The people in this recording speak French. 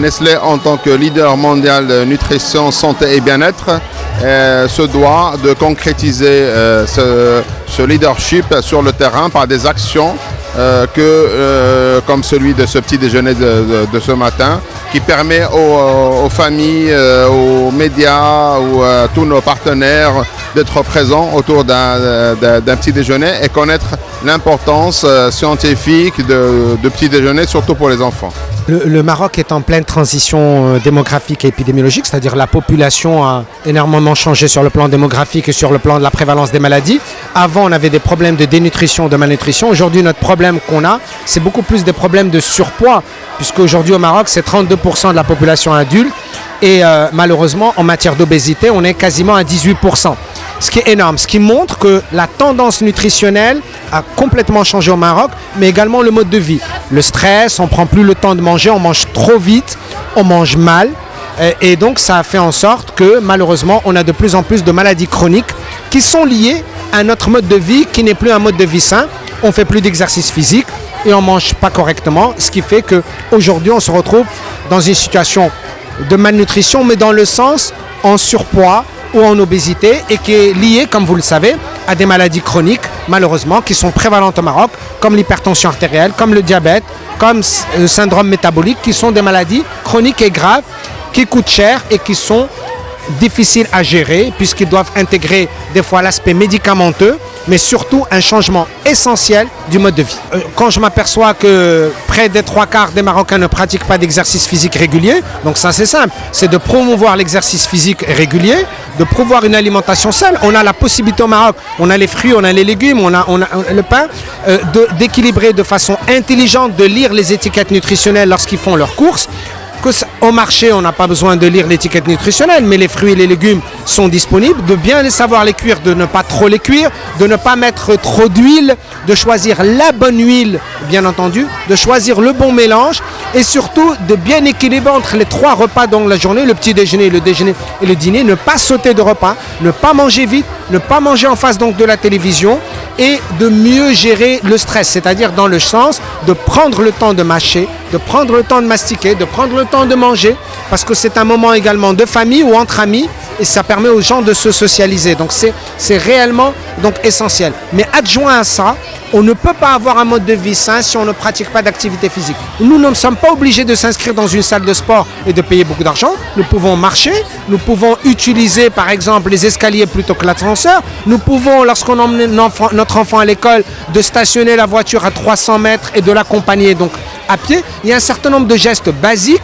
Nestlé, en tant que leader mondial de nutrition, santé et bien-être, se doit de concrétiser ce leadership sur le terrain par des actions comme celui de ce petit déjeuner de ce matin, qui permet aux familles, aux médias, ou à tous nos partenaires d'être présents autour d'un petit déjeuner et connaître l'importance scientifique de petit déjeuner, surtout pour les enfants. Le Maroc est en pleine transition démographique et épidémiologique, c'est-à-dire la population a énormément changé sur le plan démographique et sur le plan de la prévalence des maladies. Avant, on avait des problèmes de dénutrition, de malnutrition. Aujourd'hui, notre problème qu'on a, c'est beaucoup plus des problèmes de surpoids, puisqu'aujourd'hui au Maroc, c'est 32% de la population adulte. Et malheureusement, en matière d'obésité, on est quasiment à 18%. Ce qui est énorme, ce qui montre que la tendance nutritionnelle a complètement changé au Maroc, mais également le mode de vie. Le stress, on ne prend plus le temps de manger, on mange trop vite, on mange mal. Et donc ça a fait en sorte que malheureusement, on a de plus en plus de maladies chroniques qui sont liées à notre mode de vie qui n'est plus un mode de vie sain. On ne fait plus d'exercice physique et on ne mange pas correctement, ce qui fait qu'aujourd'hui, on se retrouve dans une situation de malnutrition, mais dans le sens en surpoids ou en obésité, et qui est liée, comme vous le savez, à des maladies chroniques, malheureusement, qui sont prévalentes au Maroc, comme l'hypertension artérielle, comme le diabète, comme le syndrome métabolique, qui sont des maladies chroniques et graves, qui coûtent cher et qui sont difficiles à gérer, puisqu'ils doivent intégrer des fois l'aspect médicamenteux, mais surtout un changement essentiel du mode de vie. Quand je m'aperçois que près des 3/4 des Marocains ne pratiquent pas d'exercice physique régulier, donc ça c'est simple, c'est de promouvoir l'exercice physique régulier, de promouvoir une alimentation saine. On a la possibilité au Maroc, on a les fruits, on a les légumes, on a le pain, d'équilibrer de façon intelligente, de lire les étiquettes nutritionnelles lorsqu'ils font leurs courses. Au marché, on n'a pas besoin de lire l'étiquette nutritionnelle, mais les fruits et les légumes sont disponibles, de bien les savoir les cuire, de ne pas trop les cuire, de ne pas mettre trop d'huile, de choisir la bonne huile, bien entendu, de choisir le bon mélange et surtout de bien équilibrer entre les 3 repas dans la journée, le petit déjeuner, le déjeuner et le dîner, ne pas sauter de repas, ne pas manger vite, ne pas manger en face donc de la télévision et de mieux gérer le stress, c'est-à-dire dans le sens de prendre le temps de mâcher, de prendre le temps de mastiquer, de prendre le temps de manger, parce que c'est un moment également de famille ou entre amis et ça permet aux gens de se socialiser. Donc c'est réellement donc essentiel. Mais adjoint à ça, on ne peut pas avoir un mode de vie sain si on ne pratique pas d'activité physique. Nous ne sommes pas obligés de s'inscrire dans une salle de sport et de payer beaucoup d'argent. Nous pouvons marcher, nous pouvons utiliser par exemple les escaliers plutôt que l'ascenseur. Nous pouvons, lorsqu'on emmène notre enfant à l'école, de stationner la voiture à 300 mètres et de l'accompagner donc à pied. Il y a un certain nombre de gestes basiques